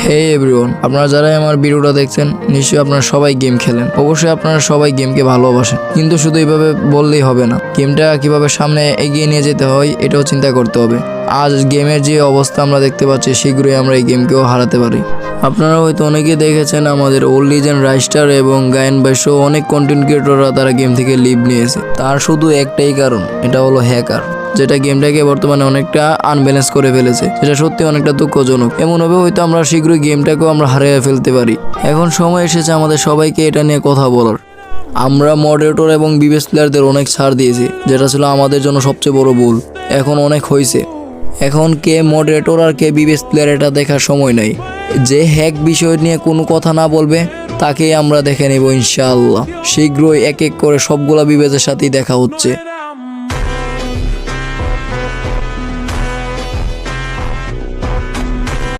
হে everyone, আপনারা যারাই আমার ভিডিওটা দেখছেন নিশ্চয়ই আপনারা সবাই গেম খেলেন। অবশ্যই আপনারা সবাই গেমকে ভালোবাসেন, কিন্তু শুধু এইভাবে বললেই হবে না। গেমটা কিভাবে সামনে এগিয়ে নিয়ে যেতে হয় এটাও চিন্তা করতে হবে। আজ গেমের যে অবস্থা আমরা দেখতে পাচ্ছি, শীঘ্রই আমরা এই গেমকেও হারাতে পারি। আপনারা হয়তো অনেকেই দেখেছেন আমাদের ওল্ড লিজেন্ড রাইস্টার এবং গায়ন বাইশ অনেক কন্টেন্ট ক্রিয়েটররা তারা গেম থেকে লিভ নিয়েছে। তার শুধু একটাই কারণ, এটা হলো হ্যাকার, যেটা গেমটাকে বর্তমানে অনেকটা আনব্যালেন্স করে ফেলেছে। যেটা সত্যি অনেকটা দুঃখজনক। এমনভাবে হয়তো আমরা শীঘ্রই গেমটাকেও আমরা হারিয়ে ফেলতে পারি। এখন সময় এসেছে আমাদের সবাইকে এটা নিয়ে কথা বলার। আমরা মডারেটর এবং বিবেস প্লেয়ারদের অনেক ছাড় দিয়েছি, যেটা ছিল আমাদের জন্য সবচেয়ে বড় ভুল। এখন অনেক হয়েছে। এখন কে মডারেটর আর কে বিবেস প্লেয়ার এটা দেখার সময় নাই। যে হ্যাক বিষয় নিয়ে কোনো কথা না বলবে তাকেই আমরা দেখে নেব ইনশাআল্লাহ। শীঘ্রই এক এক করে সবগুলা বিবেচের সাথেই দেখা হচ্ছে।